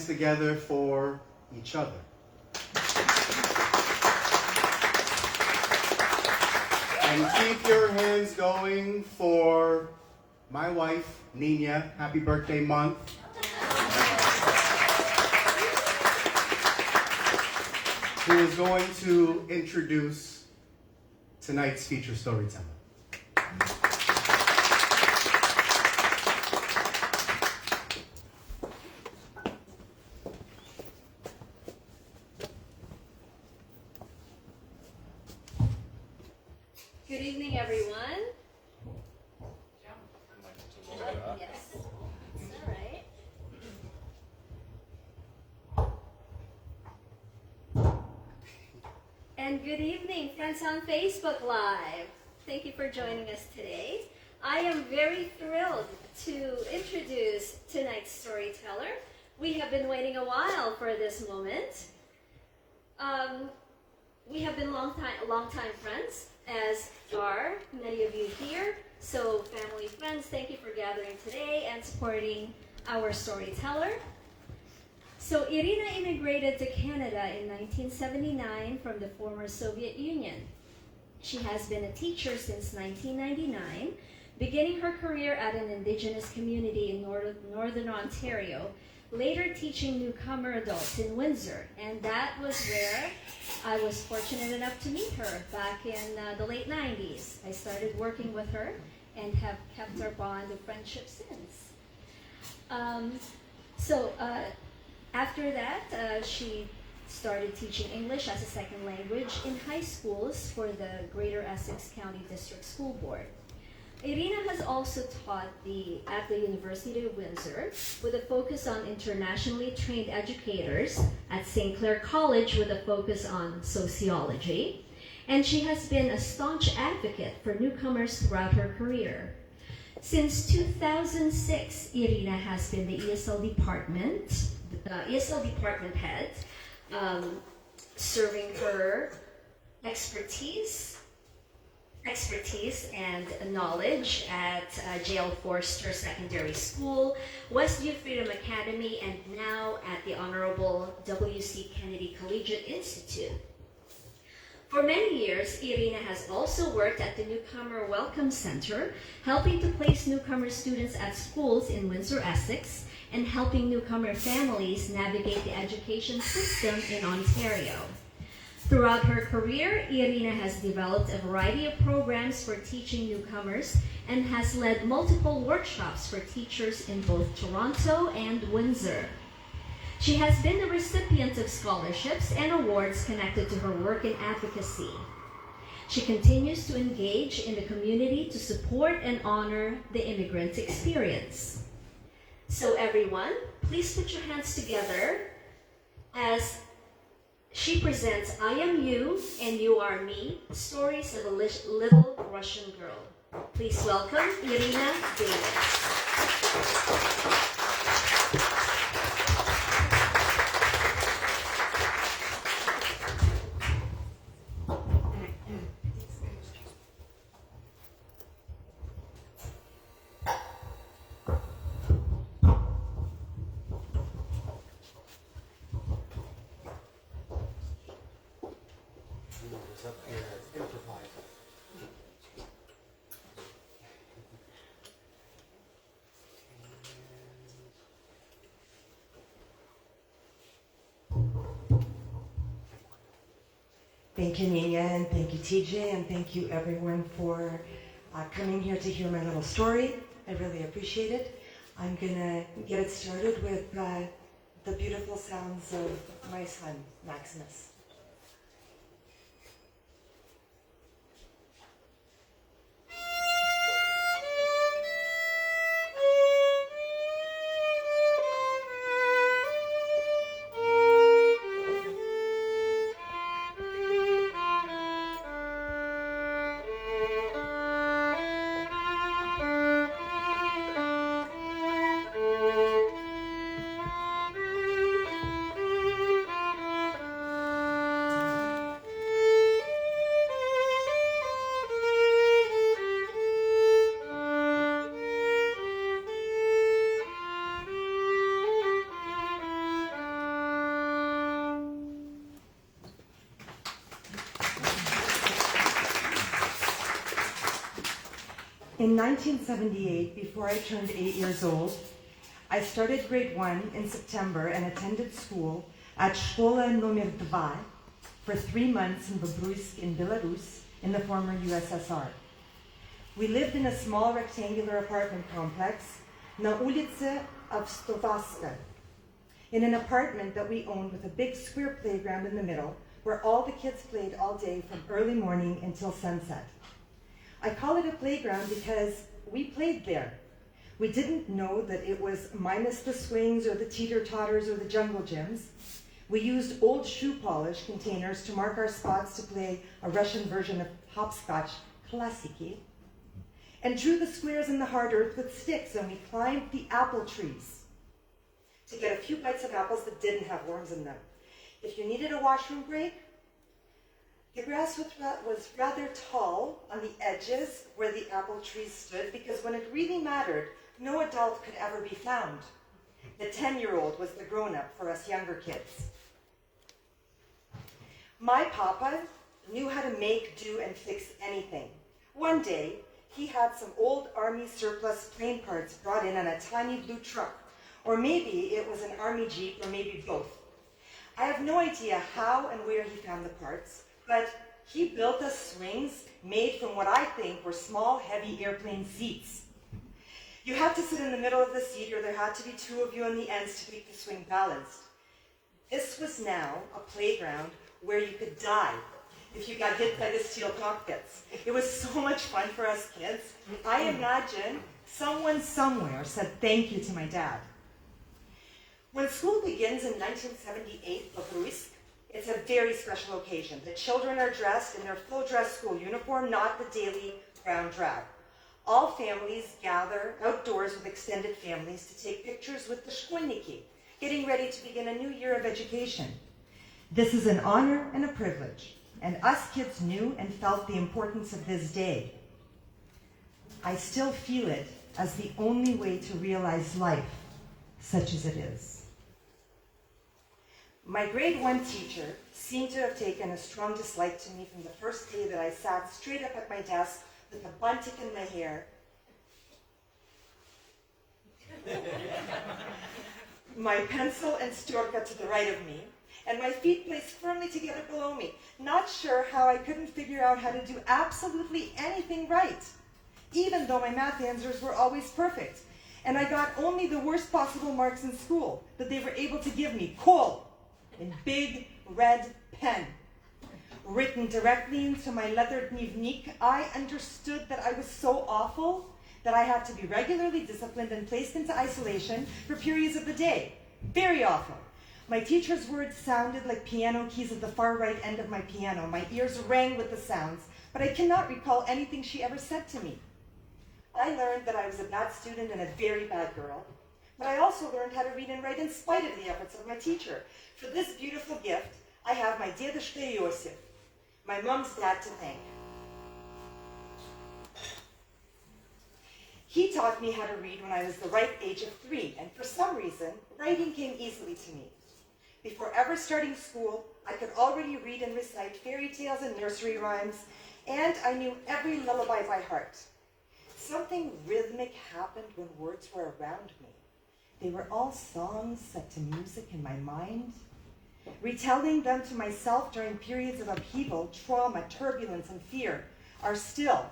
together for each other. And keep your hands going for my wife, Nina. Happy birthday month. Who is going to introduce tonight's feature storyteller. Good evening, everyone. Yes, it's all right. And good evening, friends on Facebook Live. Thank you for joining us today. I am very thrilled to introduce tonight's storyteller. We have been waiting a while for this moment. We have been long time friends, as are many of you here. So family, friends, thank you for gathering today and supporting our storyteller. So Irena immigrated to Canada in 1979 from the former Soviet Union. She has been a teacher since 1999, beginning her career at an Indigenous community in Northern Ontario, later teaching newcomer adults in Windsor. And that was where I was fortunate enough to meet her back in the late 90s. I started working with her and have kept our bond of friendship since. After that, she started teaching English as a second language in high schools for the Greater Essex County District School Board. Irena has also taught at the University of Windsor with a focus on internationally trained educators at St. Clair College with a focus on sociology. And she has been a staunch advocate for newcomers throughout her career. Since 2006, Irena has been the ESL department head, serving her expertise and knowledge at J.L. Forster Secondary School, Westview Freedom Academy, and now at the Honorable W.C. Kennedy Collegiate Institute. For many years, Irena has also worked at the Newcomer Welcome Center, helping to place newcomer students at schools in Windsor, Essex, and helping newcomer families navigate the education system in Ontario. Throughout her career, Irena has developed a variety of programs for teaching newcomers and has led multiple workshops for teachers in both Toronto and Windsor. She has been the recipient of scholarships and awards connected to her work in advocacy. She continues to engage in the community to support and honor the immigrant experience. So everyone, please put your hands together as she presents I Am You and You Are Me, Stories of a Little Russian Girl. Please welcome Irena Davis. Thank you, Nina, and thank you, TJ, and thank you, everyone, for coming here to hear my little story. I really appreciate it. I'm going to get it started with the beautiful sounds of my son, Maximus. In 1978, before I turned 8 years old, I started grade 1 in September and attended school at Szkoła Numer 2 for 3 months in Bobruisk in Belarus in the former USSR. We lived in a small rectangular apartment complex na ulicy Avstovaska, in an apartment that we owned with a big square playground in the middle where all the kids played all day from early morning until sunset. I call it a playground because we played there. We didn't know that it was minus the swings or the teeter-totters or the jungle gyms. We used old shoe polish containers to mark our spots to play a Russian version of hopscotch, klasiki, and drew the squares in the hard earth with sticks, and we climbed the apple trees to get a few bites of apples that didn't have worms in them. If you needed a washroom break, the grass was rather tall on the edges where the apple trees stood, because when it really mattered, no adult could ever be found. The 10-year-old was the grown-up for us younger kids. My papa knew how to make, do, and fix anything. One day, he had some old army surplus plane parts brought in on a tiny blue truck, or maybe it was an army jeep, or maybe both. I have no idea how and where he found the parts, but he built us swings made from what I think were small, heavy airplane seats. You had to sit in the middle of the seat, or there had to be 2 of you on the ends to keep the swing balanced. This was now a playground where you could die if you got hit by the steel cockpits. It was so much fun for us kids. I imagine someone somewhere said thank you to my dad. When school begins in 1978, Bobruisk, it's a very special occasion. The children are dressed in their full dress school uniform, not the daily brown drab. All families gather outdoors with extended families to take pictures with the shkolniki, getting ready to begin a new year of education. This is an honor and a privilege, and us kids knew and felt the importance of this day. I still feel it as the only way to realize life, such as it is. My grade 1 teacher seemed to have taken a strong dislike to me from the first day that I sat straight up at my desk with a buntik in my hair, my pencil and storka to the right of me, and my feet placed firmly together below me, not sure how I couldn't figure out how to do absolutely anything right, even though my math answers were always perfect. And I got only the worst possible marks in school that they were able to give me, kol, in big red pen. Written directly into my leather dnevnik, I understood that I was so awful that I had to be regularly disciplined and placed into isolation for periods of the day. Very awful. My teacher's words sounded like piano keys at the far right end of my piano. My ears rang with the sounds, but I cannot recall anything she ever said to me. I learned that I was a bad student and a very bad girl, but I also learned how to read and write in spite of the efforts of my teacher. For this beautiful gift, I have my Dedushka Yosef, my mom's dad, to thank. He taught me how to read when I was the ripe age of 3, and for some reason, writing came easily to me. Before ever starting school, I could already read and recite fairy tales and nursery rhymes, and I knew every lullaby by heart. Something rhythmic happened when words were around me. They were all songs set to music in my mind. Retelling them to myself during periods of upheaval, trauma, turbulence, and fear are still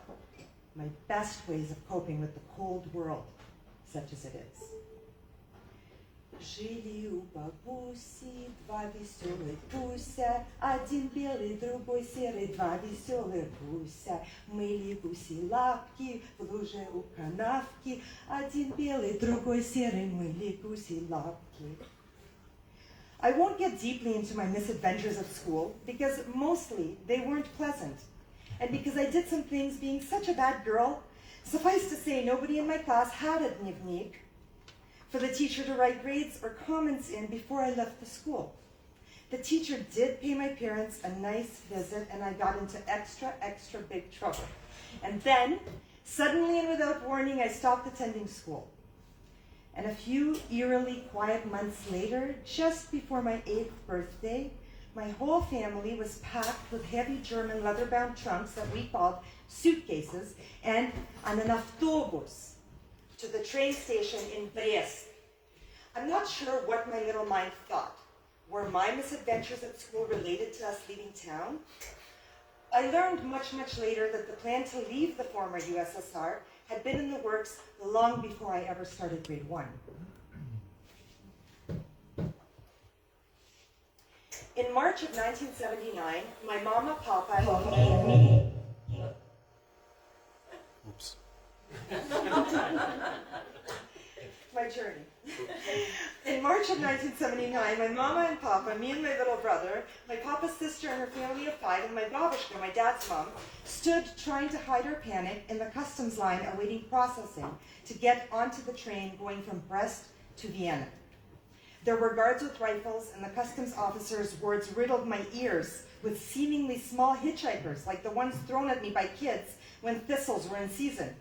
my best ways of coping with the cold world, such as it is. Жили у бабуси 2 веселых гуся, один белый, другой серый, 2 веселых гуся. Мыли гуси лапки в луже у канавки, один белый, другой серый, мыли гуси лапки. I won't get deeply into my misadventures of school because mostly they weren't pleasant. And because I did some things being such a bad girl, suffice to say nobody in my class had a dnevnik for the teacher to write grades or comments in before I left the school. The teacher did pay my parents a nice visit, and I got into extra big trouble. And then, suddenly and without warning, I stopped attending school. And a few eerily quiet months later, just before my 8th birthday, my whole family was packed with heavy German leather-bound trunks that we called suitcases, and on an autobus to the train station in Brest. I'm not sure what my little mind thought. Were my misadventures at school related to us leaving town? I learned much, much later that the plan to leave the former USSR had been in the works long before I ever started grade 1. In March of 1979, my mama, papa, and me. Oops. My journey. In March of 1979, my mama and papa, me and my little brother, my papa's sister and her family of 5, and my babushka, my dad's mom, stood trying to hide her panic in the customs line awaiting processing to get onto the train going from Brest to Vienna. There were guards with rifles, and the customs officers' words riddled my ears with seemingly small hitchhikers like the ones thrown at me by kids when thistles were in season.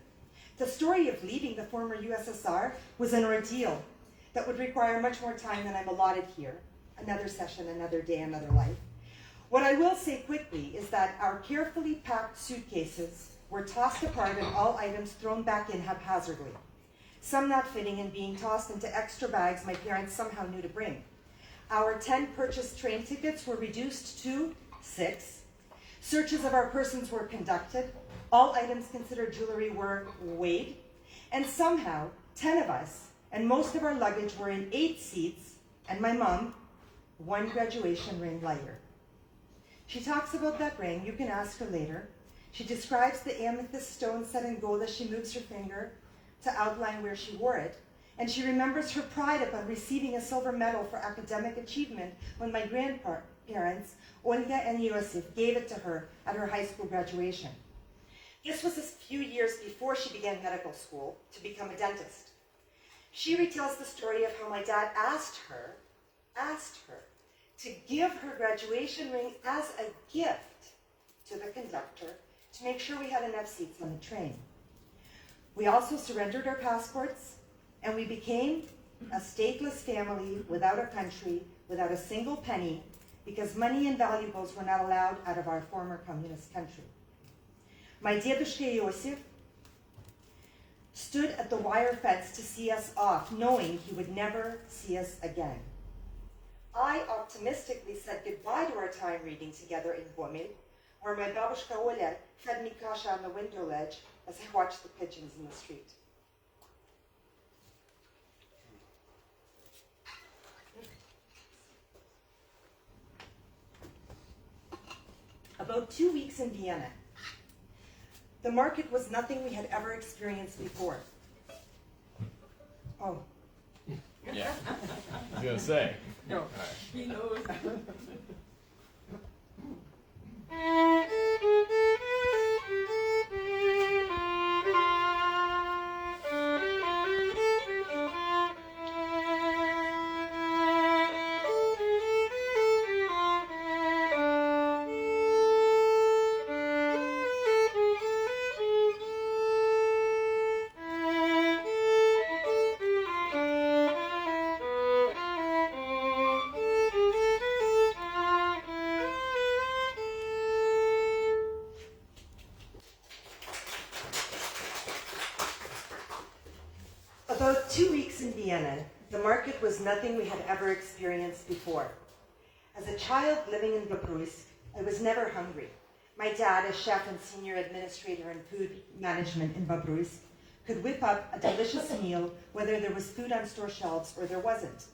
The story of leaving the former USSR was an ordeal that would require much more time than I'm allotted here. Another session, another day, another life. What I will say quickly is that our carefully packed suitcases were tossed apart and all items thrown back in haphazardly. Some not fitting and being tossed into extra bags my parents somehow knew to bring. Our 10 purchased train tickets were reduced to 6. Searches of our persons were conducted. All items considered jewelry were weighed. And somehow, 10 of us, and most of our luggage were in 8 seats, and my mom, 1 graduation ring lighter. She talks about that ring. You can ask her later. She describes the amethyst stone set in gold as she moves her finger to outline where she wore it, and she remembers her pride upon receiving a silver medal for academic achievement when my grandparents, Olga and Yosef, gave it to her at her high school graduation. This was a few years before she began medical school to become a dentist. She retells the story of how my dad asked her to give her graduation ring as a gift to the conductor to make sure we had enough seats on the train. We also surrendered our passports, and we became a stateless family without a country, without a single penny, because money and valuables were not allowed out of our former communist country. My dedushka Yosef stood at the wire fence to see us off, knowing he would never see us again. I optimistically said goodbye to our time reading together in Gomel, where my babushka Oля fed me kasha on the window ledge as I watched the pigeons in the street. About 2 weeks in Vienna. The market was nothing we had ever experienced before. Oh. Yeah. I was gonna say. No, he knows. About 2 weeks in Vienna, the market was nothing we had ever experienced before. As a child living in Babruysk, I was never hungry. My dad, as chef and senior administrator in food management in Babruysk, could whip up a delicious meal whether there was food on store shelves or there wasn't.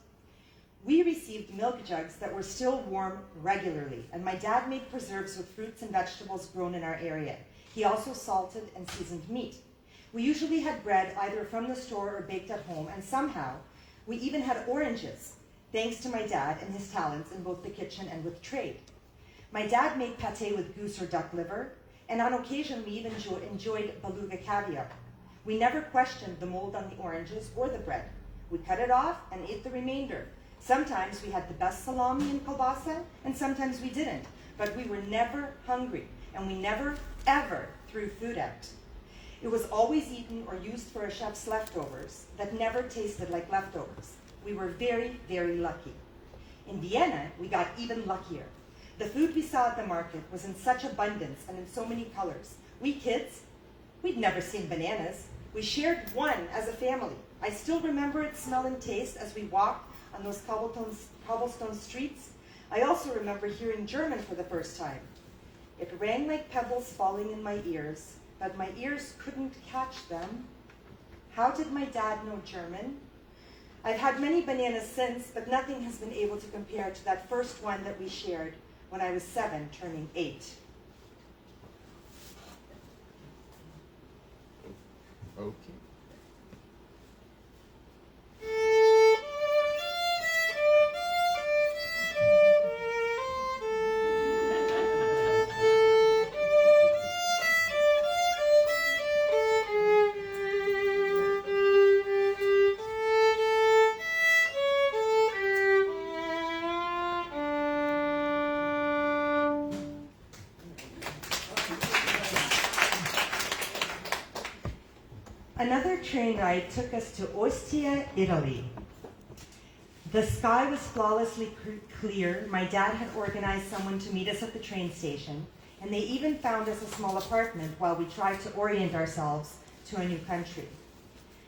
We received milk jugs that were still warm regularly, and my dad made preserves with fruits and vegetables grown in our area. He also salted and seasoned meat. We usually had bread either from the store or baked at home, and somehow we even had oranges, thanks to my dad and his talents in both the kitchen and with trade. My dad made pâté with goose or duck liver, and on occasion we even enjoyed beluga caviar. We never questioned the mold on the oranges or the bread. We cut it off and ate the remainder. Sometimes we had the best salami and kielbasa, and sometimes we didn't, but we were never hungry, and we never, ever threw food out. It was always eaten or used for a chef's leftovers that never tasted like leftovers. We were very, very lucky. In Vienna, we got even luckier. The food we saw at the market was in such abundance and in so many colors. We kids, we'd never seen bananas. We shared one as a family. I still remember its smell and taste as we walked on those cobblestone streets. I also remember hearing German for the first time. It rang like pebbles falling in my ears, but my ears couldn't catch them. How did my dad know German? I've had many bananas since, but nothing has been able to compare to that first one that we shared when I was 7, turning 8. Okay. Another train ride took us to Ostia, Italy. The sky was flawlessly clear. My dad had organized someone to meet us at the train station, and they even found us a small apartment while we tried to orient ourselves to a new country.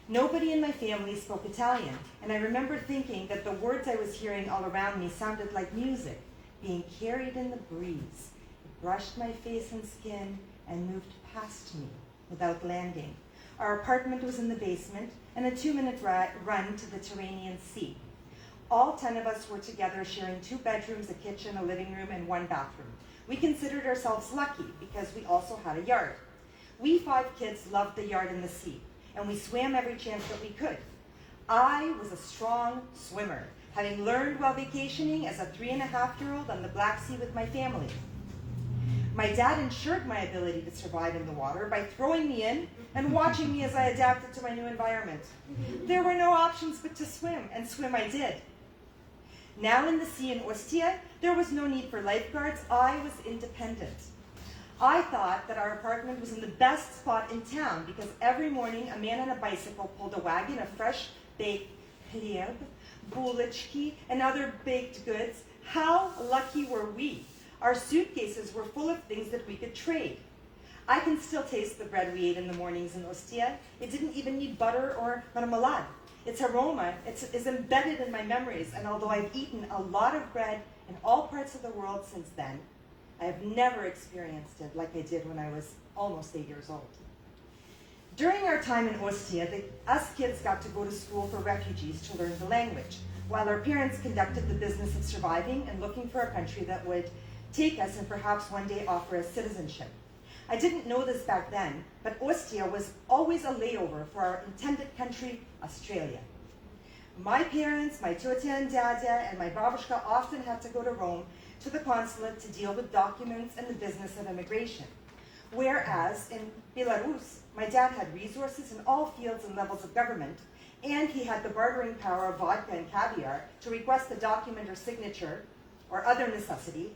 Nobody in my family spoke Italian, and I remember thinking that the words I was hearing all around me sounded like music, being carried in the breeze. It brushed my face and skin and moved past me without landing. Our apartment was in the basement and a 2-minute run to the Tyrrhenian Sea. All 10 of us were together sharing 2 bedrooms, a kitchen, a living room, and 1 bathroom. We considered ourselves lucky because we also had a yard. We 5 kids loved the yard and the sea, and we swam every chance that we could. I was a strong swimmer, having learned while vacationing as a 3.5-year-old on the Black Sea with my family. My dad ensured my ability to survive in the water by throwing me in and watching me as I adapted to my new environment. There were no options but to swim, and swim I did. Now in the sea in Ostia, there was no need for lifeguards. I was independent. I thought that our apartment was in the best spot in town because every morning a man on a bicycle pulled a wagon of fresh baked chlieb, bulichki, and other baked goods. How lucky were we? Our suitcases were full of things that we could trade. I can still taste the bread we ate in the mornings in Ostia. It didn't even need butter or marmalade. Its aroma is embedded in my memories, and although I've eaten a lot of bread in all parts of the world since then, I have never experienced it like I did when I was almost 8 years old. During our time in Ostia, us kids got to go to school for refugees to learn the language, while our parents conducted the business of surviving and looking for a country that would take us and perhaps one day offer us citizenship. I didn't know this back then, but Ostia was always a layover for our intended country, Australia. My parents, my tiotia and dada, and my babushka often had to go to Rome to the consulate to deal with documents and the business of immigration. Whereas in Belarus, my dad had resources in all fields and levels of government, and he had the bartering power of vodka and caviar to request a document or signature or other necessity.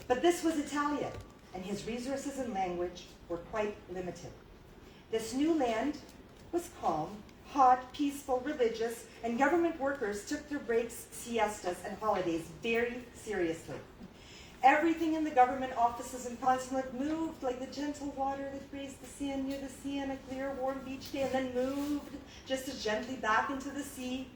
But this was Italian, and his resources and language were quite limited. This new land was calm, hot, peaceful, religious, and government workers took their breaks, siestas, and holidays very seriously. Everything in the government offices and consulate moved like the gentle water that grazed the sand near the sea on a clear, warm beach day, and then moved just as gently back into the sea.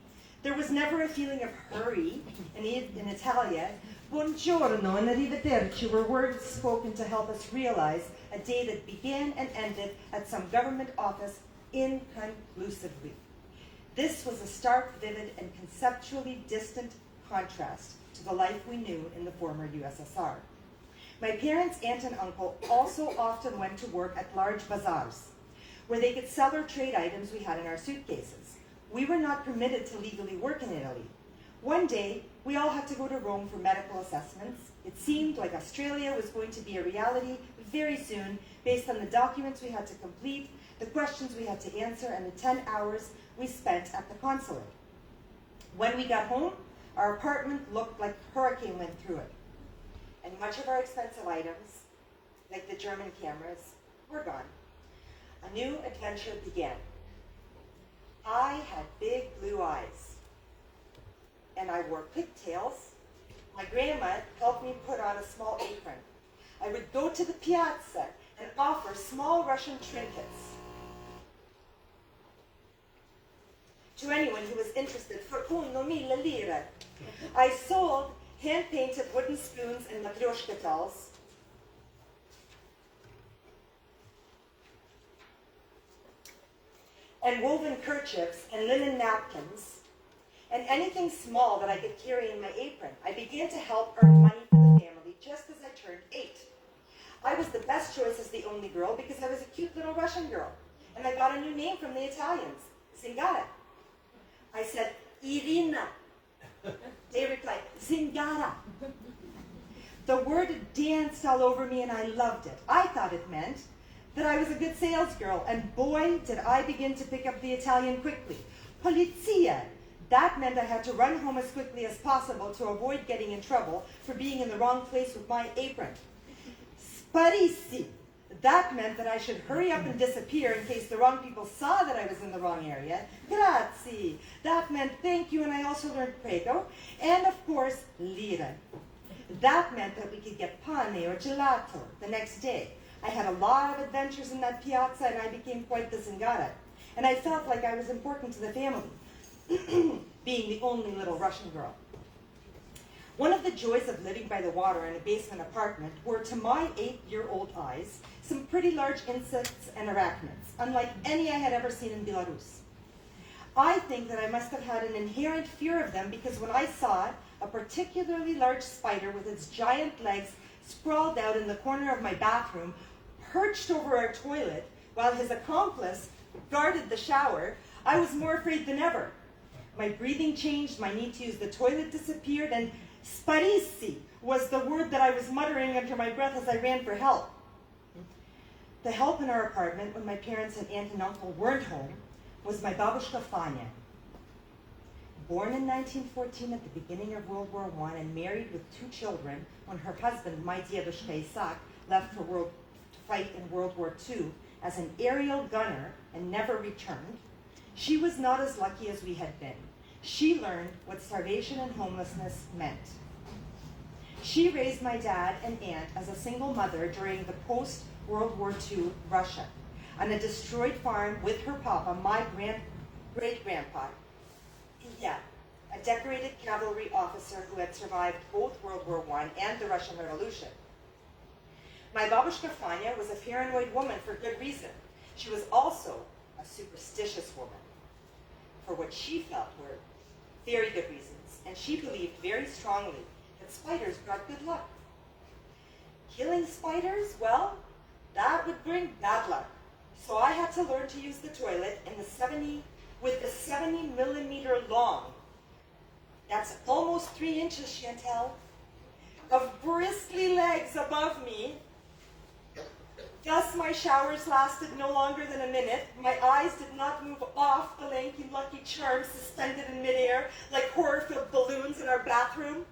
There was never a feeling of hurry in Italia. Buongiorno and arrivederci were words spoken to help us realize a day that began and ended at some government office inconclusively. This was a stark, vivid, and conceptually distant contrast to the life we knew in the former USSR. My parents, aunt, and uncle also often went to work at large bazaars, where they could sell or trade items we had in our suitcases. We were not permitted to legally work in Italy. One day, we all had to go to Rome for medical assessments. It seemed like Australia was going to be a reality very soon, based on the documents we had to complete, the questions we had to answer, and the 10 hours we spent at the consulate. When we got home, our apartment looked like a hurricane went through it. And much of our expensive items, like the German cameras, were gone. A new adventure began. I had big blue eyes, and I wore pigtails like grandma helped me put on a small apron. I would go to the piazza and offer small Russian trinkets to anyone who was interested for 1,000 lire. I sold hand-painted wooden spoons and matryoshka dolls. And woven kerchiefs and linen napkins, and anything small that I could carry in my apron. I began to help earn money for the family just as I turned 8. I was the best choice as the only girl because I was a cute little Russian girl. And I got a new name from the Italians, Zingara. I said, Irena. They replied, Zingara. The word danced all over me and I loved it. I thought it meant that I was a good salesgirl, and boy, did I begin to pick up the Italian quickly. Polizia. That meant I had to run home as quickly as possible to avoid getting in trouble for being in the wrong place with my apron. Sparissi. That meant that I should hurry up and disappear in case the wrong people saw that I was in the wrong area. Grazie. That meant thank you, and I also learned prego. And of course, lira. That meant that we could get pane or gelato the next day. I had a lot of adventures in that piazza, and I became quite the Zingara. And I felt like I was important to the family, being the only little Russian girl. One of the joys of living by the water in a basement apartment were, to my 8-year-old eyes, some pretty large insects and arachnids, unlike any I had ever seen in Belarus. I think that I must have had an inherent fear of them because when I saw a particularly large spider with its giant legs sprawled out in the corner of my bathroom, perched over our toilet, while his accomplice guarded the shower, I was more afraid than ever. My breathing changed, my need to use the toilet disappeared, and sparissi was the word that I was muttering under my breath as I ran for help. The help in our apartment when my parents and aunt and uncle weren't home was my babushka Fanya. Born in 1914 at the beginning of World War I and married with 2 children when her husband, my dedushka Isak, left to fight in World War II as an aerial gunner and never returned, she was not as lucky as we had been. She learned what starvation and homelessness meant. She raised my dad and aunt as a single mother during the post-World War II Russia on a destroyed farm with her papa, my great-grandpa, a decorated cavalry officer who had survived both World War I and the Russian Revolution. My babushka Fanya was a paranoid woman for good reason. She was also a superstitious woman for what she felt were very good reasons, and she believed very strongly that spiders brought good luck. Killing spiders, well, that would bring bad luck. So I had to learn to use the toilet with the 70 millimeter long, that's almost 3 inches, Chantal, of bristly legs above me. Thus my showers lasted no longer than a minute. My eyes did not move off the lanky Lucky Charms suspended in midair like horror-filled balloons in our bathroom.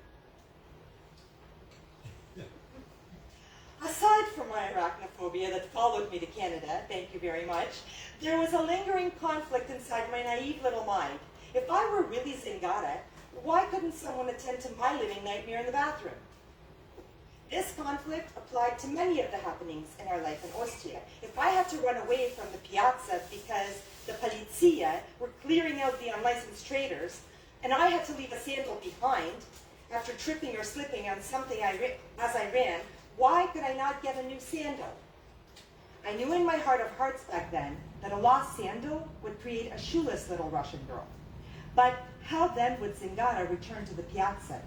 Aside from my arachnophobia that followed me to Canada, thank you very much, there was a lingering conflict inside my naive little mind. If I were really Zingara, why couldn't someone attend to my living nightmare in the bathroom? This conflict applied to many of the happenings in our life in Austria. If I had to run away from the piazza because the polizia were clearing out the unlicensed traders, and I had to leave a sandal behind after tripping or slipping on something as I ran, why could I not get a new sandal? I knew in my heart of hearts back then that a lost sandal would create a shoeless little Russian girl. But how then would Zingara return to the piazza?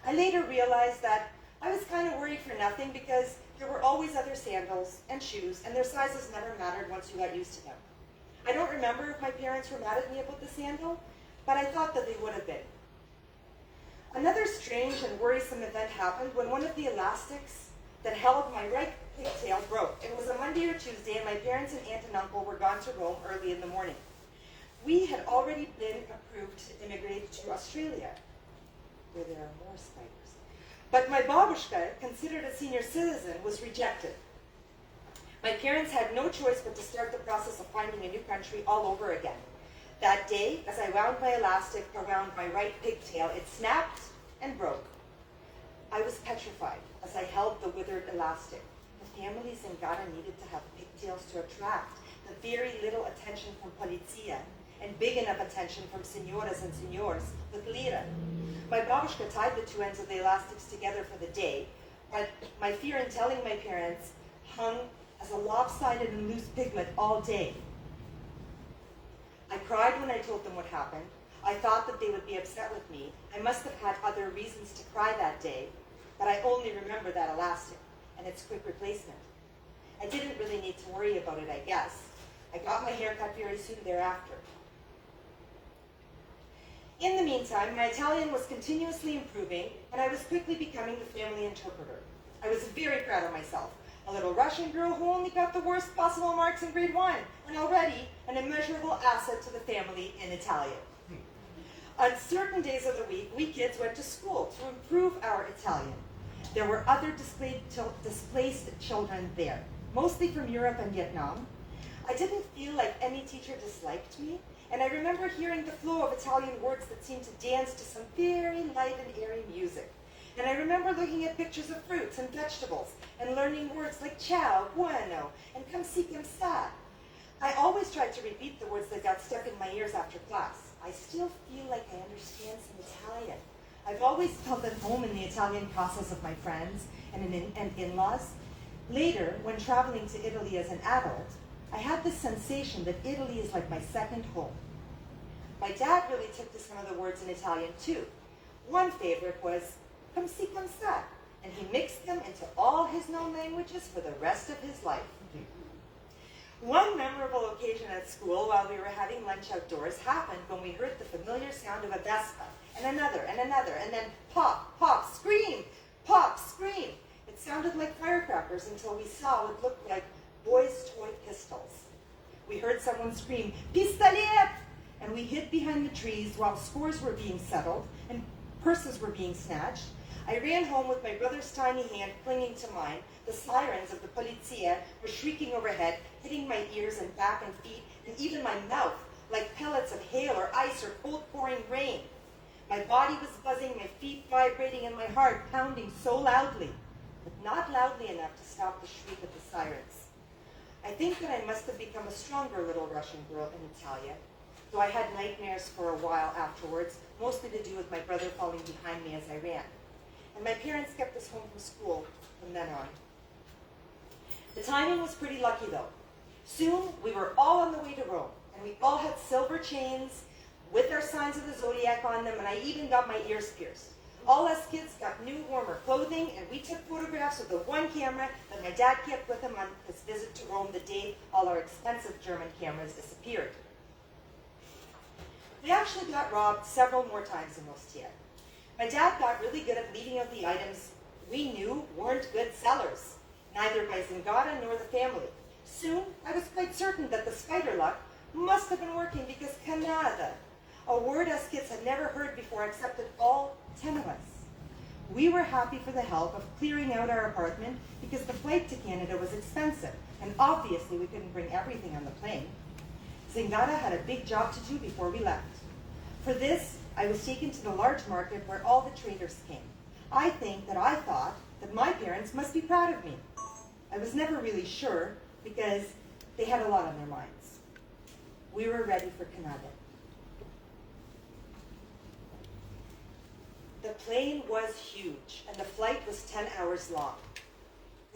I later realized that I was kind of worried for nothing because there were always other sandals and shoes, and their sizes never mattered once you got used to them. I don't remember if my parents were mad at me about the sandal, but I thought that they would have been. Another strange and worrisome event happened when one of the elastics that held my right pigtail broke. It was a Monday or Tuesday, and my parents and aunt and uncle were gone to Rome early in the morning. We had already been approved to immigrate to Australia, where there are more spiders. But my babushka, considered a senior citizen, was rejected. My parents had no choice but to start the process of finding a new country all over again. That day, as I wound my elastic around my right pigtail, it snapped and broke. petrified as I held the withered elastic. The families in Ghana needed to have pigtails to attract the very little attention from polizia and big enough attention from senoras and senors with lira. My babushka tied the two ends of the elastics together for the day, but my fear in telling my parents hung as a lopsided and loose pigment all day. I cried when I told them what happened. I thought that they would be upset with me. I must have had other reasons to cry that day, but I only remember that elastic and its quick replacement. I didn't really need to worry about it, I guess. I got my hair cut very soon thereafter. In the meantime, my Italian was continuously improving, and I was quickly becoming the family interpreter. I was very proud of myself. A little Russian girl who only got the worst possible marks in grade 1, and already an immeasurable asset to the family in Italian. On certain days of the week, we kids went to school to improve our Italian. There were other displaced children there, mostly from Europe and Vietnam. I didn't feel like any teacher disliked me, and I remember hearing the flow of Italian words that seemed to dance to some very light and airy music. And I remember looking at pictures of fruits and vegetables and learning words like ciao, bueno, and come si, come sa. I always tried to repeat the words that got stuck in my ears after class. I still feel like I understand some Italian. I've always felt at home in the Italian casas of my friends and in-laws. Later, when traveling to Italy as an adult, I had this sensation that Italy is like my second home. My dad really took to some of the words in Italian too. One favorite was come si, come sa, and he mixed them into all his known languages for the rest of his life. One memorable occasion at school while we were having lunch outdoors happened when we heard the familiar sound of a Vespa, and another, and then pop, pop, scream, pop, scream. It sounded like firecrackers until we saw what looked like boys' toy pistols. We heard someone scream, pistolet! And we hid behind the trees while scores were being settled and purses were being snatched. I ran home with my brother's tiny hand clinging to mine. The sirens of the polizia were shrieking overhead, hitting my ears and back and feet, and even my mouth, like pellets of hail or ice or cold pouring rain. My body was buzzing, my feet vibrating, and my heart pounding so loudly, but not loudly enough to stop the shriek of the sirens. I think that I must have become a stronger little Russian girl in Italia, though I had nightmares for a while afterwards, mostly to do with my brother falling behind me as I ran. And my parents kept us home from school from then on. The timing was pretty lucky though. Soon we were all on the way to Rome, and we all had silver chains with our signs of the zodiac on them, and I even got my ears pierced. All us kids got new, warmer clothing, and we took photographs with the one camera that my dad kept with him on his visit to Rome the day all our expensive German cameras disappeared. We actually got robbed several more times in Ostia. My dad got really good at leaving out the items we knew weren't good sellers, neither by Zingara nor the family. Soon, I was quite certain that the spider luck must have been working because Canada, a word us kids had never heard before, accepted all 10 of us. We were happy for the help of clearing out our apartment because the flight to Canada was expensive, and obviously we couldn't bring everything on the plane. Zingara had a big job to do before we left. For this, I was taken to the large market where all the traders came. I thought that my parents must be proud of me. I was never really sure because they had a lot on their minds. We were ready for Canada. The plane was huge, and the flight was 10 hours long.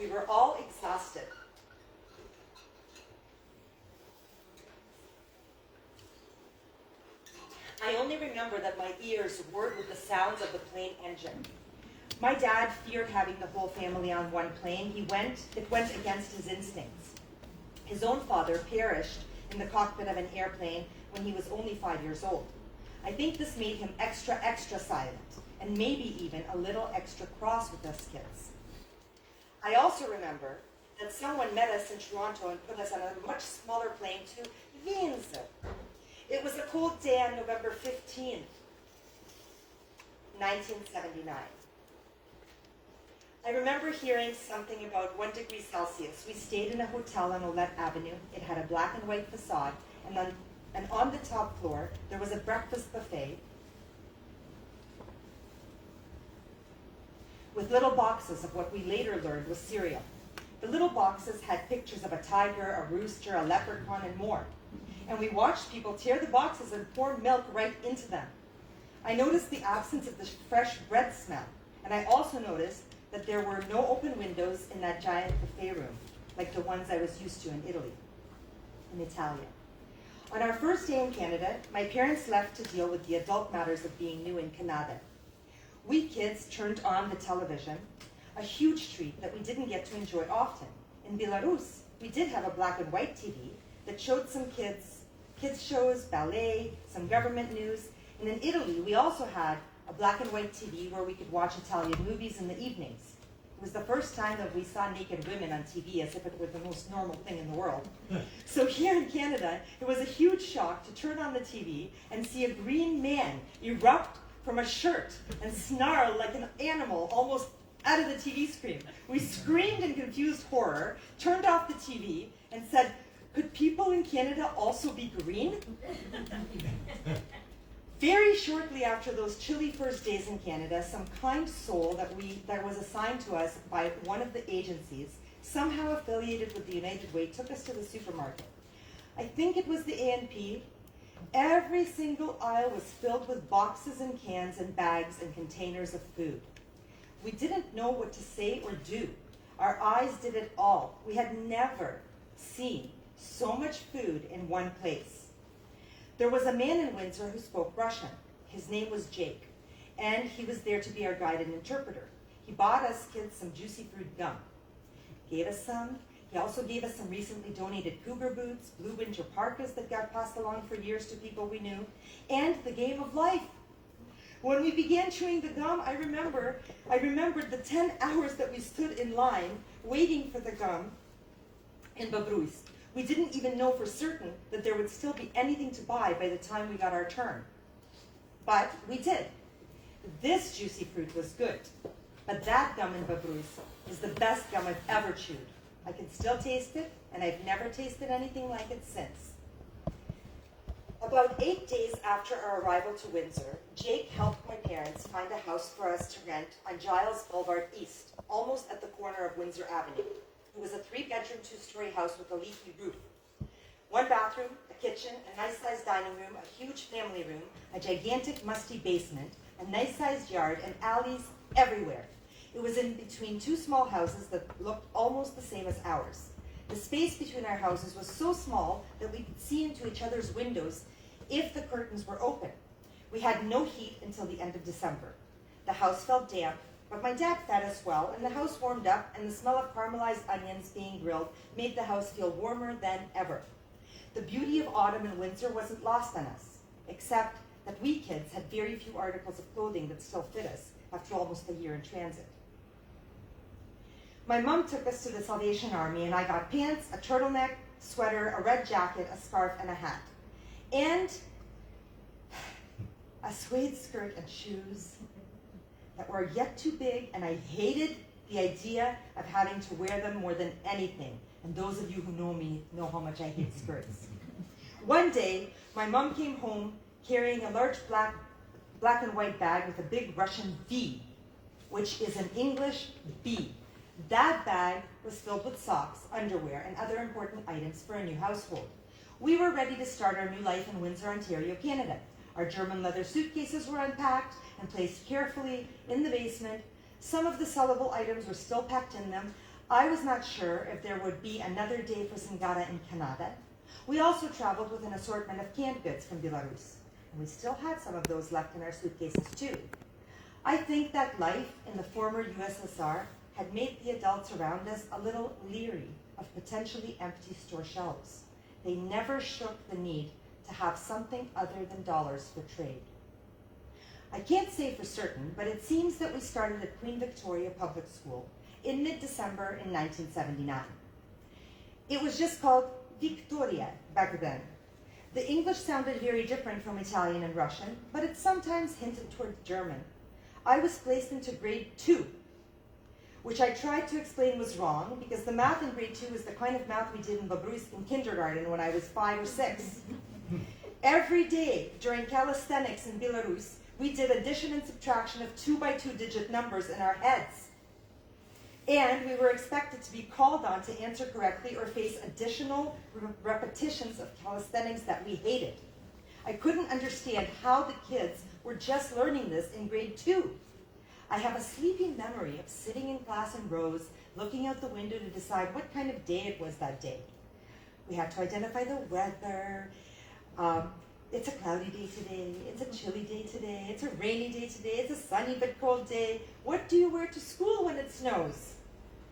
We were all exhausted. I only remember that my ears whirred with the sounds of the plane engine. My dad feared having the whole family on one plane. It went against his instincts. His own father perished in the cockpit of an airplane when he was only 5 years old. I think this made him extra silent, and maybe even a little extra cross with us kids. I also remember that someone met us in Toronto and put us on a much smaller plane to Windsor. It was a cold day on November 15th, 1979. I remember hearing something about 1 degree Celsius. We stayed in a hotel on Olette Avenue. It had a black and white facade, and on the top floor, there was a breakfast buffet with little boxes of what we later learned was cereal. The little boxes had pictures of a tiger, a rooster, a leprechaun, and more. And we watched people tear the boxes and pour milk right into them. I noticed the absence of the fresh bread smell, and I also noticed that there were no open windows in that giant buffet room, like the ones I was used to in Italy, in Italia. On our first day in Canada, my parents left to deal with the adult matters of being new in Canada. We kids turned on the television, a huge treat that we didn't get to enjoy often. In Belarus, we did have a black and white TV that showed some kids shows, ballet, some government news, and in Italy, we also had a black and white TV where we could watch Italian movies in the evenings. It was the first time that we saw naked women on TV as if it were the most normal thing in the world. So here in Canada, it was a huge shock to turn on the TV and see a green man erupt from a shirt and snarl like an animal almost out of the TV screen. We screamed in confused horror, turned off the TV, and said, "Could people in Canada also be green?" Very shortly after those chilly first days in Canada, some kind soul that was assigned to us by one of the agencies, somehow affiliated with the United Way, took us to the supermarket. I think it was the ANP. Every single aisle was filled with boxes and cans and bags and containers of food. We didn't know what to say or do. Our eyes did it all. We had never seen so much food in one place. There was a man in Windsor who spoke Russian. His name was Jake, and he was there to be our guide and interpreter. He bought us kids some juicy fruit gum. Gave us some. He also gave us some recently donated cougar boots, blue winter parkas that got passed along for years to people we knew, and the game of life. When we began chewing the gum, I remembered the 10 hours that we stood in line waiting for the gum in Babruis. We didn't even know for certain that there would still be anything to buy by the time we got our turn. But we did. This juicy fruit was good, but that gum in Babruis is the best gum I've ever chewed. I can still taste it, and I've never tasted anything like it since. About 8 days after our arrival to Windsor, Jake helped my parents find a house for us to rent on Giles Boulevard East, almost at the corner of Windsor Avenue. It was a 3-bedroom, 2-story house with a leaky roof. 1 bathroom, a kitchen, a nice-sized dining room, a huge family room, a gigantic musty basement, a nice-sized yard, and alleys everywhere. It was in between 2 small houses that looked almost the same as ours. The space between our houses was so small that we could see into each other's windows if the curtains were open. We had no heat until the end of December. The house felt damp, but my dad fed us well, and the house warmed up, and the smell of caramelized onions being grilled made the house feel warmer than ever. The beauty of autumn in Windsor wasn't lost on us, except that we kids had very few articles of clothing that still fit us after almost a year in transit. My mom took us to the Salvation Army, and I got pants, a turtleneck, sweater, a red jacket, a scarf, and a hat. And a suede skirt and shoes that were yet too big, and I hated the idea of having to wear them more than anything. And those of you who know me know how much I hate skirts. One day, my mom came home carrying a large black and white bag with a big Russian V, which is an English B. That bag was filled with socks, underwear, and other important items for a new household. We were ready to start our new life in Windsor, Ontario, Canada. Our German leather suitcases were unpacked and placed carefully in the basement. Some of the sellable items were still packed in them. I was not sure if there would be another day for Singara in Canada. We also traveled with an assortment of canned goods from Belarus, and we still had some of those left in our suitcases too. I think that life in the former USSR had made the adults around us a little leery of potentially empty store shelves. They never shook the need to have something other than dollars for trade. I can't say for certain, but it seems that we started at Queen Victoria Public School in mid-December in 1979. It was just called Victoria back then. The English sounded very different from Italian and Russian, but it sometimes hinted toward German. I was placed into grade 2, which I tried to explain was wrong because the math in grade 2 is the kind of math we did in Babruis in kindergarten when I was 5 or 6. Every day during calisthenics in Belarus, We did addition and subtraction of 2 by 2 digit numbers in our heads. And we were expected to be called on to answer correctly or face additional repetitions of calisthenics that we hated. I couldn't understand how the kids were just learning this in grade 2. I have a sleepy memory of sitting in class in rows, looking out the window to decide what kind of day it was that day. We had to identify the weather. It's a cloudy day today. It's a chilly day today. It's a rainy day today. It's a sunny but cold day. What do you wear to school when it snows?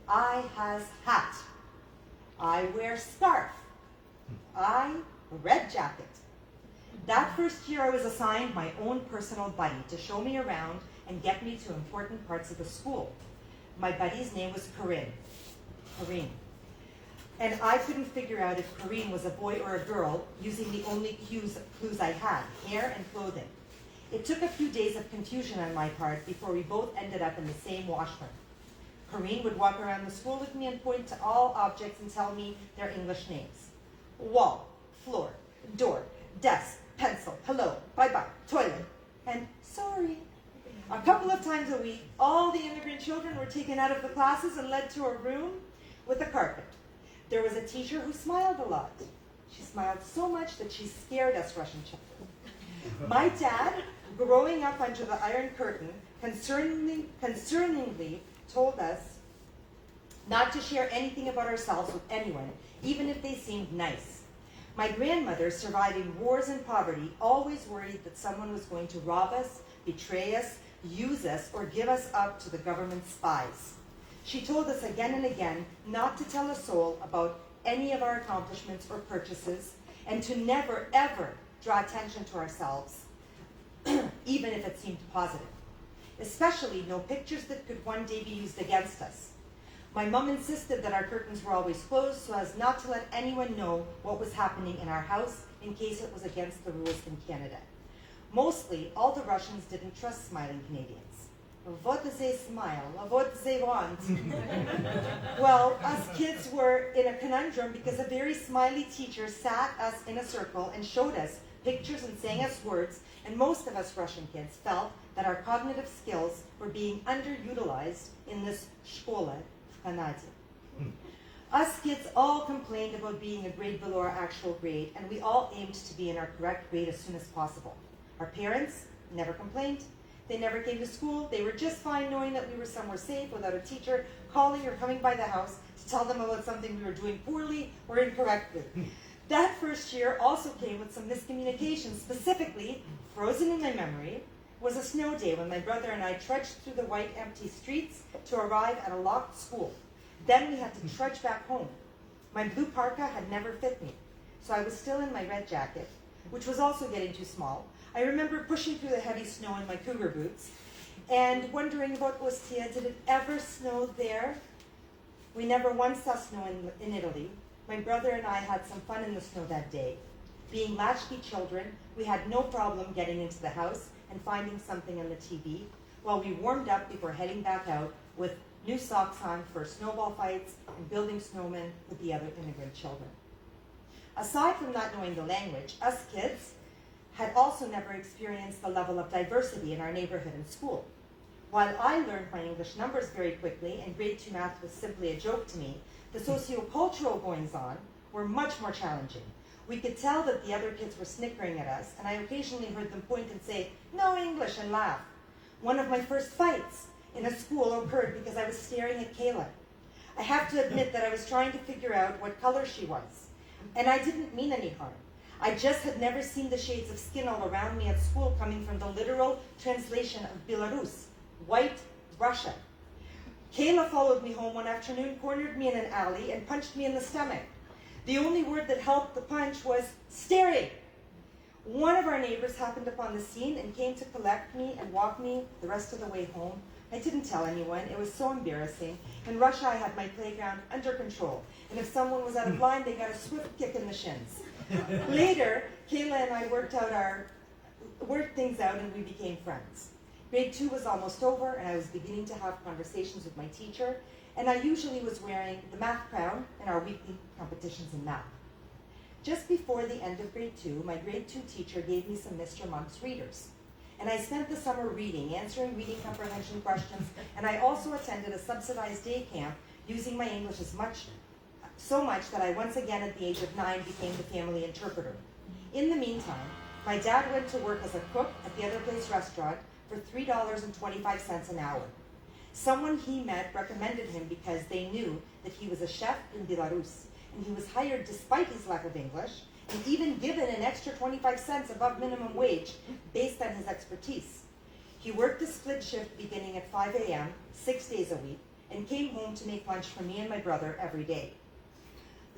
I has hat. I wear scarf. I red jacket. That first year I was assigned my own personal buddy to show me around and get me to important parts of the school. My buddy's name was Corinne. And I couldn't figure out if Corinne was a boy or a girl using the only clues I had, hair and clothing. It took a few days of confusion on my part before we both ended up in the same washroom. Corinne would walk around the school with me and point to all objects and tell me their English names. Wall, floor, door, desk, pencil, hello, bye-bye, toilet, and sorry. A couple of times a week, all the immigrant children were taken out of the classes and led to a room with a carpet. There was a teacher who smiled a lot. She smiled so much that she scared us Russian children. My dad, growing up under the Iron Curtain, concerningly told us not to share anything about ourselves with anyone, even if they seemed nice. My grandmother, surviving wars and poverty, always worried that someone was going to rob us, betray us, use us, or give us up to the government spies. She told us again and again not to tell a soul about any of our accomplishments or purchases, and to never, ever draw attention to ourselves, even if it seemed positive. Especially no pictures that could one day be used against us. My mom insisted that our curtains were always closed so as not to let anyone know what was happening in our house in case it was against the rules in Canada. Mostly, all the Russians didn't trust smiling Canadians. What does they smile? What does they want? Well, us kids were in a conundrum because a very smiley teacher sat us in a circle and showed us pictures and sang us words, and most of us Russian kids felt that our cognitive skills were being underutilized in this школа в Canada. Us kids all complained about being a grade below our actual grade, and we all aimed to be in our correct grade as soon as possible. Our parents never complained. They never came to school. They were just fine knowing that we were somewhere safe without a teacher calling or coming by the house to tell them about something we were doing poorly or incorrectly. That first year also came with some miscommunication. Specifically, frozen in my memory, was a snow day when my brother and I trudged through the white empty streets to arrive at a locked school. Then we had to trudge back home. My blue parka had never fit me, so I was still in my red jacket, which was also getting too small. I remember pushing through the heavy snow in my cougar boots and wondering about Ostia. Did it ever snow there? We never once saw snow in Italy. My brother and I had some fun in the snow that day. Being latchkey children, we had no problem getting into the house and finding something on the TV while we warmed up before heading back out with new socks on for snowball fights and building snowmen with the other immigrant children. Aside from not knowing the language, us kids had also never experienced the level of diversity in our neighborhood and school. While I learned my English numbers very quickly and grade 2 math was simply a joke to me, the socio-cultural goings-on were much more challenging. We could tell that the other kids were snickering at us, and I occasionally heard them point and say, "No English," and laugh. One of my first fights in a school occurred because I was staring at Kayla. I have to admit that I was trying to figure out what color she was, and I didn't mean any harm. I just had never seen the shades of skin all around me at school coming from the literal translation of Belarus, white Russia. Kayla followed me home one afternoon, cornered me in an alley, and punched me in the stomach. The only word that helped the punch was staring. One of our neighbors happened upon the scene and came to collect me and walk me the rest of the way home. I didn't tell anyone. It was so embarrassing. In Russia, I had my playground under control, and if someone was out of line, they got a swift kick in the shins. Later, Kayla and I worked things out, and we became friends. Grade 2 was almost over, and I was beginning to have conversations with my teacher, and I usually was wearing the math crown in our weekly competitions in math. Just before the end of grade 2, my grade 2 teacher gave me some Mr. Monk's readers. And I spent the summer reading, answering reading comprehension questions, and I also attended a subsidized day camp using my English so much that I once again at the age of 9 became the family interpreter. In the meantime, my dad went to work as a cook at the Other Place restaurant for $3.25 an hour. Someone he met recommended him because they knew that he was a chef in Belarus, and he was hired despite his lack of English, and even given an extra 25 cents above minimum wage based on his expertise. He worked a split shift beginning at 5 a.m., 6 days a week, and came home to make lunch for me and my brother every day.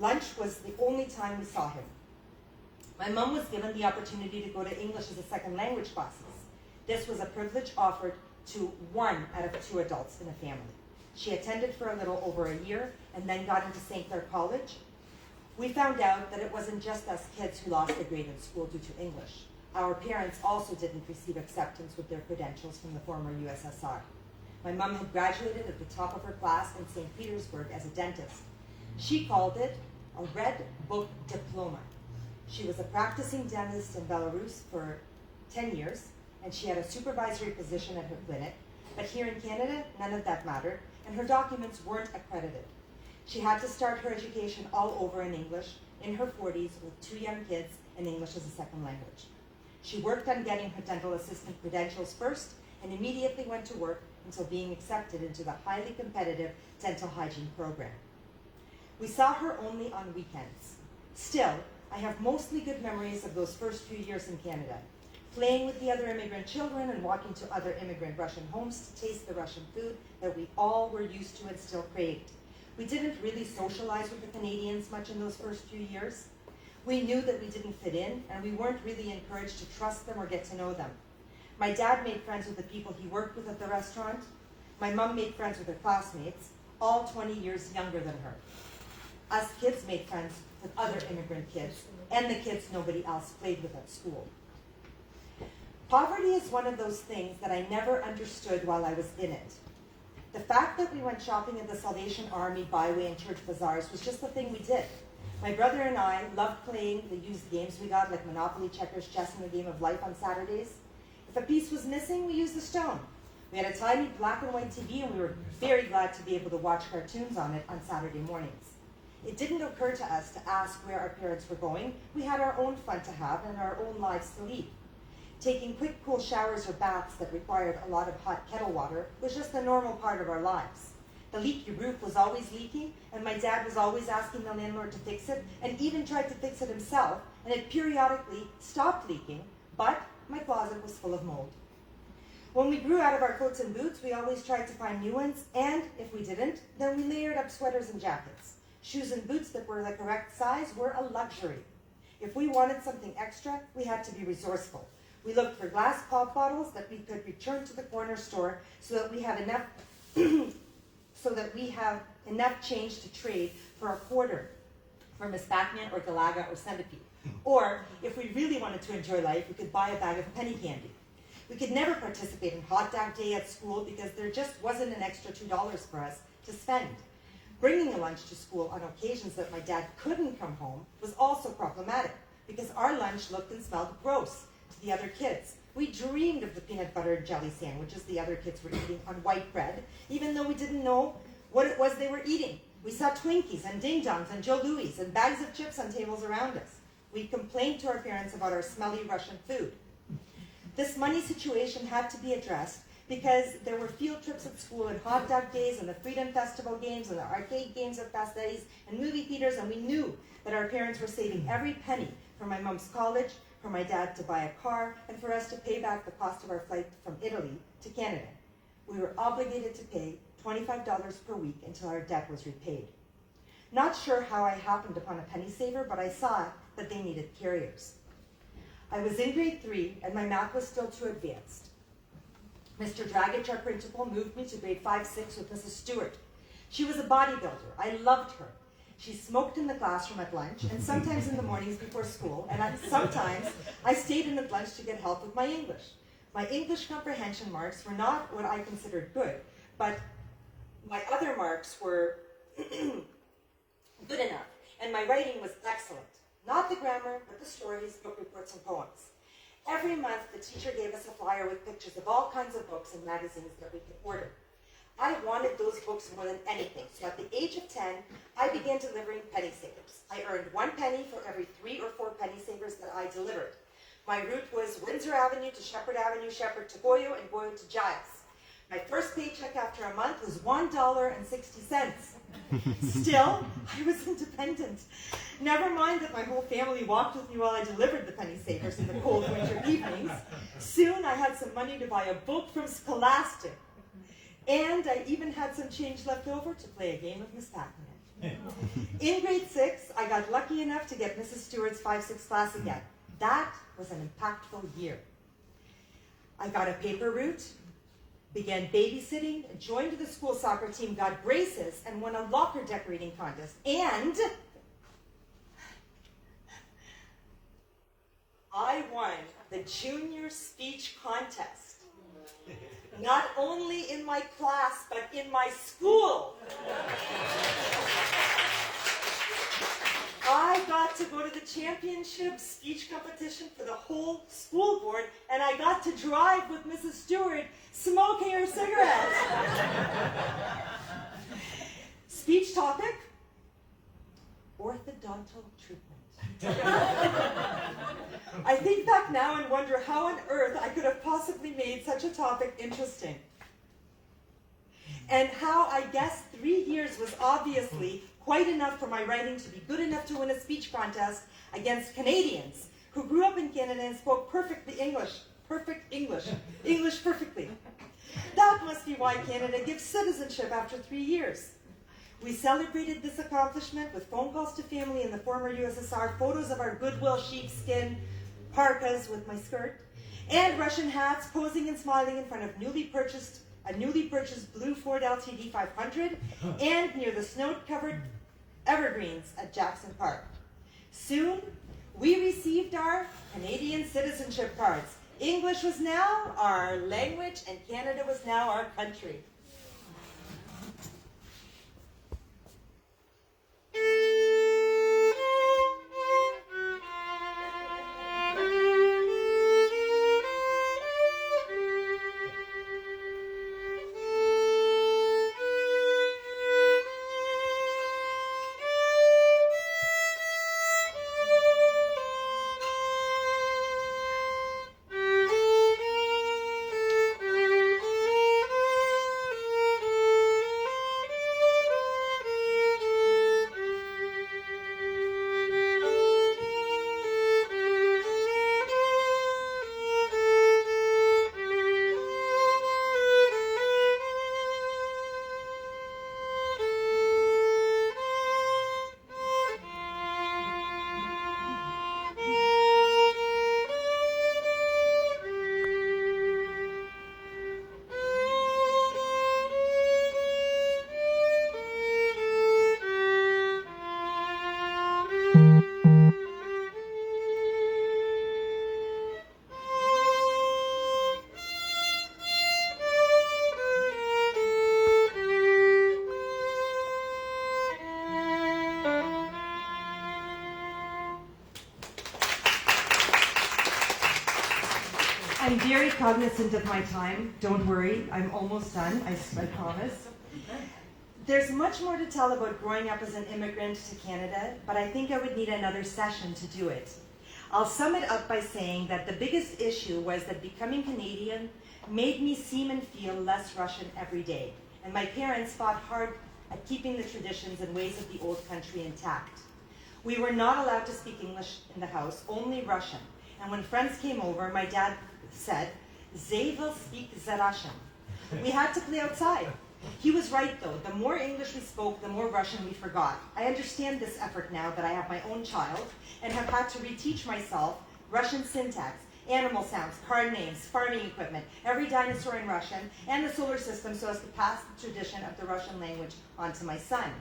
Lunch was the only time we saw him. My mom was given the opportunity to go to English as a second language classes. This was a privilege offered to 1 out of 2 adults in a family. She attended for a little over a year and then got into St. Clair College. We found out that it wasn't just us kids who lost a grade in school due to English. Our parents also didn't receive acceptance with their credentials from the former USSR. My mom had graduated at the top of her class in St. Petersburg as a dentist. She called it a red book diploma. She was a practicing dentist in Belarus for 10 years, and she had a supervisory position at her clinic, but here in Canada, none of that mattered, and her documents weren't accredited. She had to start her education all over in English, in her 40s, with 2 young kids, and English as a second language. She worked on getting her dental assistant credentials first, and immediately went to work until being accepted into the highly competitive dental hygiene program. We saw her only on weekends. Still, I have mostly good memories of those first few years in Canada, playing with the other immigrant children and walking to other immigrant Russian homes to taste the Russian food that we all were used to and still craved. We didn't really socialize with the Canadians much in those first few years. We knew that we didn't fit in, and we weren't really encouraged to trust them or get to know them. My dad made friends with the people he worked with at the restaurant. My mom made friends with her classmates, all 20 years younger than her. Us kids made friends with other immigrant kids, and the kids nobody else played with at school. Poverty is one of those things that I never understood while I was in it. The fact that we went shopping at the Salvation Army byway and church bazaars was just the thing we did. My brother and I loved playing the used games we got, like Monopoly, checkers, chess, and the Game of Life on Saturdays. If a piece was missing, we used the stone. We had a tiny black and white TV, and we were very glad to be able to watch cartoons on it on Saturday mornings. It didn't occur to us to ask where our parents were going. We had our own fun to have and our own lives to lead. Taking quick, cool showers or baths that required a lot of hot kettle water was just a normal part of our lives. The leaky roof was always leaking, and my dad was always asking the landlord to fix it, and even tried to fix it himself, and it periodically stopped leaking, but my closet was full of mold. When we grew out of our coats and boots, we always tried to find new ones, and if we didn't, then we layered up sweaters and jackets. Shoes and boots that were the correct size were a luxury. If we wanted something extra, we had to be resourceful. We looked for glass pop bottles that we could return to the corner store so that we have enough change to trade for a quarter from Miss Batman or Galaga or Centipede. Or, if we really wanted to enjoy life, we could buy a bag of penny candy. We could never participate in hot dog day at school because there just wasn't an extra $2 for us to spend. Bringing a lunch to school on occasions that my dad couldn't come home was also problematic because our lunch looked and smelled gross to the other kids. We dreamed of the peanut butter and jelly sandwiches the other kids were eating on white bread, even though we didn't know what it was they were eating. We saw Twinkies and Ding Dongs and Joe Louis and bags of chips on tables around us. We complained to our parents about our smelly Russian food. This money situation had to be addressed because there were field trips at school and hot dog days and the Freedom Festival games and the arcade games at Pasteis and movie theaters, and we knew that our parents were saving every penny for my mom's college, for my dad to buy a car, and for us to pay back the cost of our flight from Italy to Canada. We were obligated to pay $25 per week until our debt was repaid. Not sure how I happened upon a penny saver, but I saw that they needed carriers. I was in grade 3, and my math was still too advanced. Mr. Dragic, our principal, moved me to grade 5-6 with Mrs. Stewart. She was a bodybuilder. I loved her. She smoked in the classroom at lunch, and sometimes in the mornings before school, and sometimes I stayed in at lunch to get help with my English. My English comprehension marks were not what I considered good, but my other marks were good enough, and my writing was excellent. Not the grammar, but the stories, book reports, and poems. Every month, the teacher gave us a flyer with pictures of all kinds of books and magazines that we could order. I wanted those books more than anything, so at the age of 10, I began delivering penny savers. I earned 1 penny for every 3 or 4 penny savers that I delivered. My route was Windsor Avenue to Shepherd Avenue, Shepherd to Goyo, and Goyo to Giles. My first paycheck after a month was $1.60. Still, I was independent. Never mind that my whole family walked with me while I delivered the penny savers in the cold winter evenings. Soon I had some money to buy a book from Scholastic. And I even had some change left over to play a game of Miss Pac-Man. In grade 6, I got lucky enough to get Mrs. Stewart's 5-6 class again. That was an impactful year. I got a paper route, began babysitting, joined the school soccer team, got braces, and won a locker decorating contest. And I won the junior speech contest. Not only in my class, but in my school. I got to go to the championship speech competition for the whole school board, and I got to drive with Mrs. Stewart smoking her cigarette. Speech topic, orthodontal treatment. I think back now and wonder how on earth I could have possibly made such a topic interesting. And how I guess 3 years was obviously quite enough for my writing to be good enough to win a speech contest against Canadians who grew up in Canada and spoke perfect English perfectly. That must be why Canada gives citizenship after 3 years. We celebrated this accomplishment with phone calls to family in the former USSR, photos of our Goodwill sheepskin parkas with my skirt, and Russian hats, posing and smiling in front of a newly purchased blue Ford LTD 500, and near the snow-covered evergreens at Jackson Park. Soon, we received our Canadian citizenship cards. English was now our language, and Canada was now our country. I'm very cognizant of my time. Don't worry, I'm almost done, I promise. There's much more to tell about growing up as an immigrant to Canada, but I think I would need another session to do it. I'll sum it up by saying that the biggest issue was that becoming Canadian made me seem and feel less Russian every day, and my parents fought hard at keeping the traditions and ways of the old country intact. We were not allowed to speak English in the house, only Russian. And when friends came over, my dad said, "They will speak the Russian." We had to play outside. He was right though. The more English we spoke, the more Russian we forgot. I understand this effort now that I have my own child and have had to reteach myself Russian syntax, animal sounds, card names, farming equipment, every dinosaur in Russian, and the solar system so as to pass the tradition of the Russian language on to my son.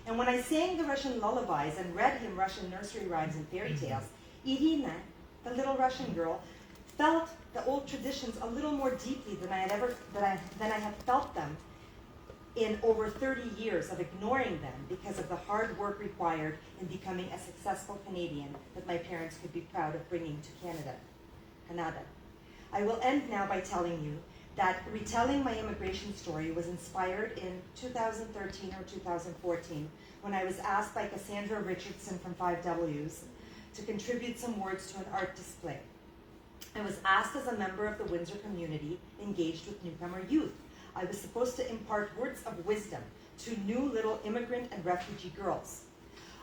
And when I sang the Russian lullabies and read him Russian nursery rhymes and fairy tales, Irina, the little Russian girl, felt the old traditions a little more deeply than I had felt them in over 30 years of ignoring them because of the hard work required in becoming a successful Canadian that my parents could be proud of bringing to Canada. Canada. I will end now by telling you that retelling my immigration story was inspired in 2013 or 2014 when I was asked by Cassandra Richardson from 5Ws to contribute some words to an art display. I was asked as a member of the Windsor community engaged with newcomer youth. I was supposed to impart words of wisdom to new little immigrant and refugee girls.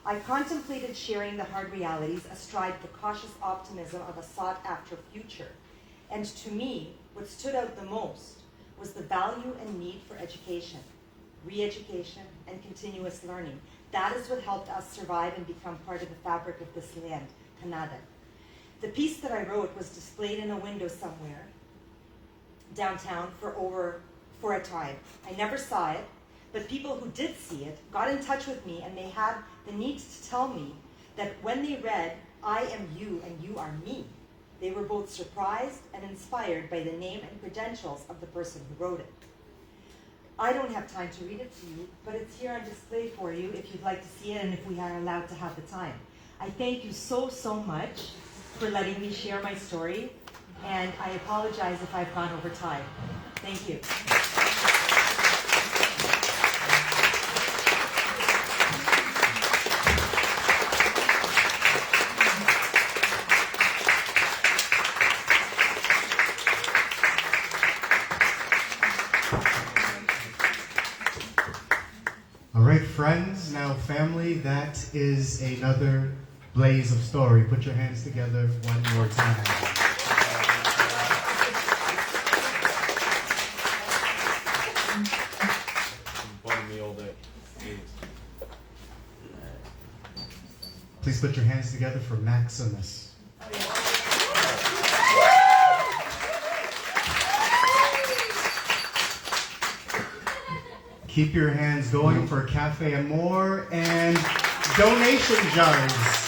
I contemplated sharing the hard realities astride the cautious optimism of a sought-after future. And to me, what stood out the most was the value and need for education, re-education, and continuous learning. That is what helped us survive and become part of the fabric of this land, Canada. The piece that I wrote was displayed in a window somewhere downtown for a time. I never saw it, but people who did see it got in touch with me, and they had the need to tell me that when they read, "I am you and you are me," they were both surprised and inspired by the name and credentials of the person who wrote it. I don't have time to read it to you, but it's here on display for you if you'd like to see it and if we are allowed to have the time. I thank you so much for letting me share my story, and I apologize if I've gone over time. Thank you. All right, friends, now family, that is another blaze of story. Put your hands together one more time. Bumming me all day. Please put your hands together for Maximus. Keep your hands going for Cafe Amor and donation jars.